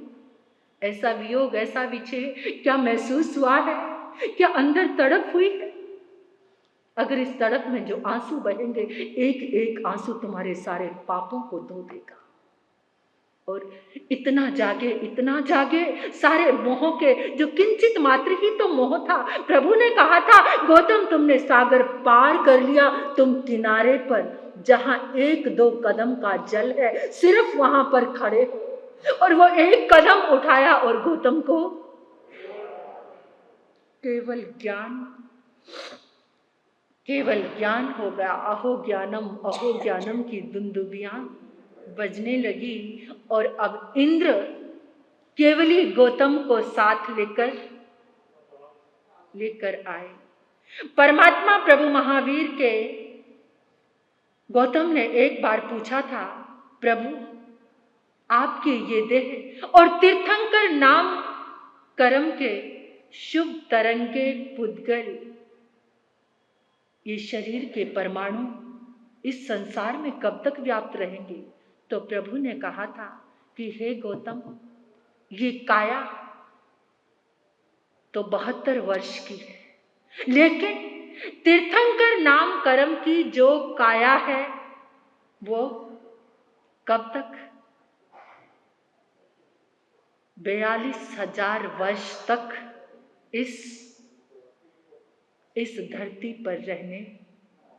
ऐसा वियोग, ऐसा विच्छेद क्या महसूस हुआ है? क्या अंदर तड़प हुई है? अगर इस तड़प में जो आंसू बहेंगे, एक एक आंसू तुम्हारे सारे पापों को धो देगा। और इतना जागे सारे मोह के, जो किंचित मात्र ही तो मोह था। प्रभु ने कहा था, गौतम तुमने सागर पार कर लिया, तुम किनारे पर जहां 1-2 कदम का जल है, सिर्फ वहां पर खड़े हो। और वो एक कदम उठाया और गौतम को केवल ज्ञान हो गया। अहो ज्ञानम की दुंदुबियां बजने लगी। और अब इंद्र केवली गौतम को साथ लेकर आए। परमात्मा प्रभु महावीर के गौतम ने एक बार पूछा था, प्रभु आपके ये देह और तीर्थंकर नाम कर्म के शुभ तरंगे पुद्गल, ये शरीर के परमाणु इस संसार में कब तक व्याप्त रहेंगे? तो प्रभु ने कहा था कि हे गौतम, ये काया तो 72 वर्ष की है, लेकिन तीर्थंकर नाम कर्म की जो काया है वो कब तक? 42,000 वर्ष तक इस धरती पर रहने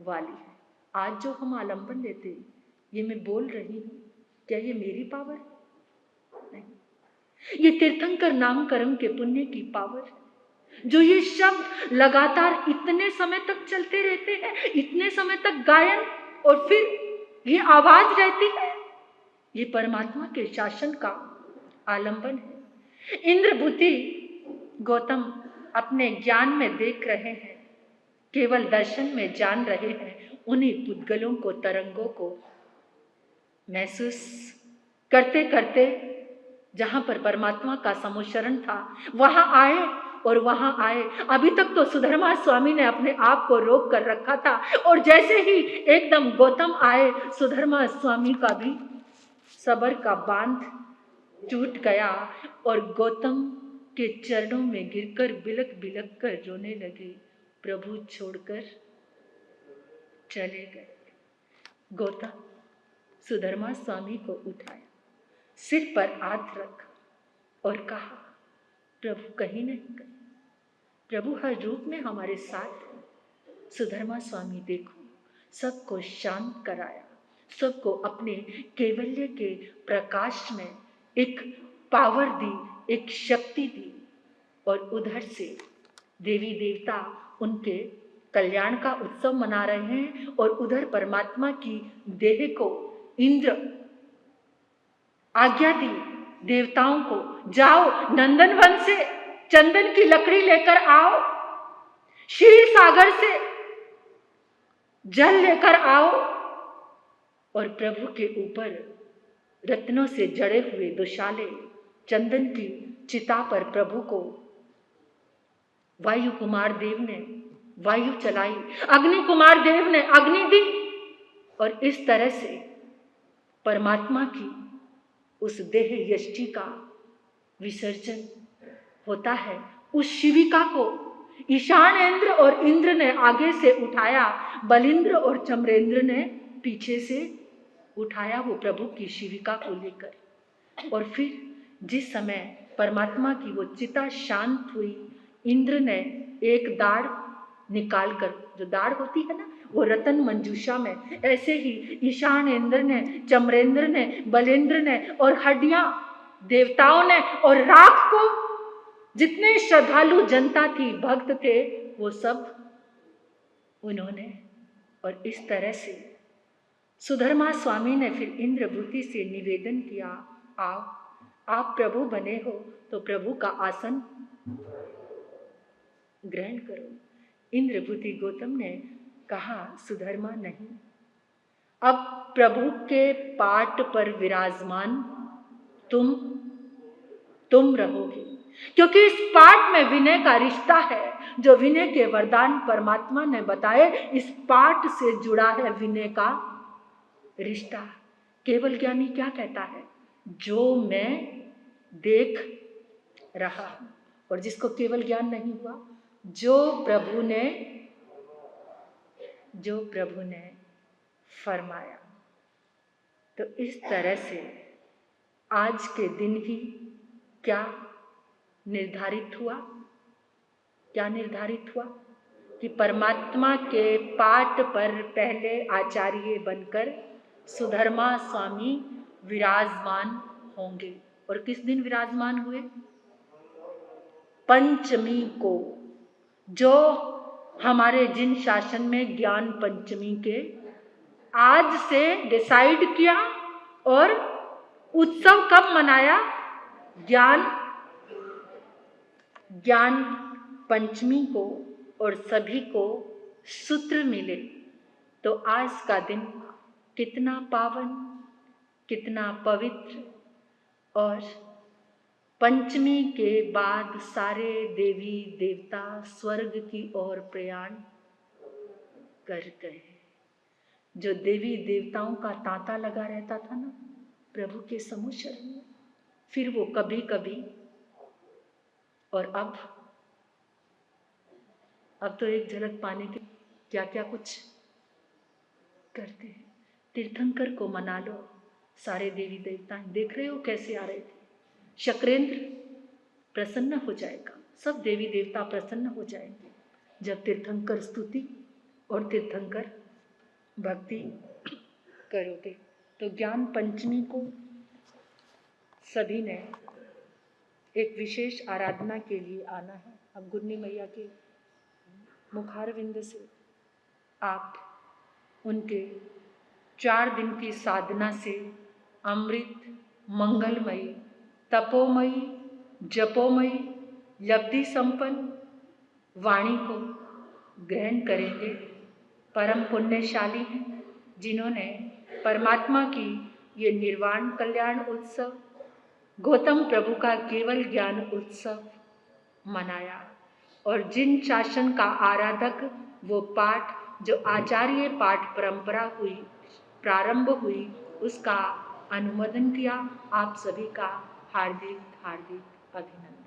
वाली है। आज जो हम आलंबन लेते, ये मैं बोल रही हूं, क्या ये मेरी पावर है? नहीं, ये तीर्थंकर नाम कर्म के पुण्य की पावर है। जो ये शब्द लगातार इतने समय तक चलते रहते हैं, इतने समय तक गायन, और फिर ये आवाज रहती है, ये परमात्मा के शासन का आलंबन है। इंद्रभूति गौतम अपने ज्ञान में देख रहे हैं, केवल दर्शन में जान रहे हैं। उन्हीं पुद्गलों को, तरंगों को महसूस करते करते जहां पर परमात्मा का समुच्चरण था वहां आए। और वहां आए, अभी तक तो सुधर्मा स्वामी ने अपने आप को रोक कर रखा था, और जैसे ही एकदम गौतम आए, सुधर्मा स्वामी का भी सबर का बांध टूट गया और गौतम के चरणों में गिरकर बिलक बिलक कर रोने लगे। प्रभु छोड़कर चले गए। गौतम सुधर्मा स्वामी को उठाया, सिर पर हाथ रखा और कहा, प्रभु कहीं नहीं गए, प्रभु हर रूप में हमारे साथ हैं। सुधर्मा स्वामी देखो, सबको शांत कराया, सबको अपने कैवल्य के प्रकाश में एक पावर दी, एक शक्ति दी। और उधर से देवी देवता उनके कल्याण का उत्सव मना रहे हैं और उधर परमात्मा की देह को इंद्र आज्ञा दी देवताओं को, जाओ नंदनवन से चंदन की लकड़ी लेकर आओ, क्षीर सागर से जल लेकर आओ और प्रभु के ऊपर रत्नों से जड़े हुए दुशाले चंदन की चिता पर प्रभु को वायु कुमार देव ने वायु चलाई, अग्नि कुमार देव ने अग्नि दी और इस तरह से परमात्मा की उस देह यष्टि का विसर्जन होता है। उस शिविका को ईशान इंद्र और इंद्र ने आगे से उठाया, बलिंद्र और चमरेंद्र ने पीछे से उठाया वो प्रभु की शिविका को लेकर। और फिर जिस समय परमात्मा की वो चिता शांत हुई, इंद्र ने एक दाढ़ निकालकर, जो दाढ़ होती है ना वो रतन मंजूषा में, ऐसे ही ईशान इंद्र ने, चमरेंद्र ने, बलेंद्र ने और हड्डियां देवताओं ने और राख को जितने श्रद्धालु जनता थी, भक्त थे, वो सब उन्होंने। और इस तरह से सुधर्मा स्वामी ने फिर इंद्रभूति से निवेदन किया, आप प्रभु बने हो तो प्रभु का आसन ग्रहण करो। इंद्रभूति गौतम ने कहा, सुधर्मा नहीं, अब प्रभु के पाट पर विराजमान तुम रहोगे, क्योंकि इस पाठ में विनय का रिश्ता है। जो विनय के वरदान परमात्मा ने बताए, इस पाठ से जुड़ा है विनय का रिश्ता। केवल ज्ञानी क्या कहता है? जो मैं देख रहा हूं। और जिसको केवल ज्ञान नहीं हुआ, जो प्रभु ने फरमाया। तो इस तरह से आज के दिन ही क्या निर्धारित हुआ कि परमात्मा के पाठ पर पहले आचार्य बनकर सुधर्मा स्वामी विराजमान होंगे। और किस दिन विराजमान हुए? पंचमी को, जो हमारे जिन शासन में ज्ञान पंचमी के आज से डिसाइड किया और उत्सव कब मनाया? ज्ञान पंचमी को, और सभी को सूत्र मिले। तो आज का दिन कितना पावन, कितना पवित्र। और पंचमी के बाद सारे देवी देवता स्वर्ग की ओर प्रयाण कर गए। जो देवी देवताओं का तांता लगा रहता था ना प्रभु के समूह शरण में, फिर वो कभी कभी, और अब तो एक झलक पाने के क्या क्या कुछ करते हैं। तीर्थंकर को मना लो, सारे देवी देवता देख रहे हो कैसे आ रहे थे। शक्रेंद्र प्रसन्न हो जाएगा, सब देवी देवता प्रसन्न हो जाएंगे जब तीर्थंकर स्तुति और तीर्थंकर भक्ति करोगे। तो ज्ञान पंचमी को सभी ने एक विशेष आराधना के लिए आना है। अब गुरनी मैया के मुखारविंद से आप उनके 4 दिन की साधना से अमृत, मंगलमयी, तपोमयी, जपोमयी, लब्धि संपन्न वाणी को ग्रहण करेंगे। परम पुण्यशाली हैं जिन्होंने परमात्मा की ये निर्वाण कल्याण उत्सव, गौतम प्रभु का केवल ज्ञान उत्सव मनाया। और जिन शासन का आराधक वो पाठ, जो आचार्य पाठ परंपरा हुई, प्रारंभ हुई, उसका अनुमोदन किया। आप सभी का हार्दिक हार्दिक अभिनंदन।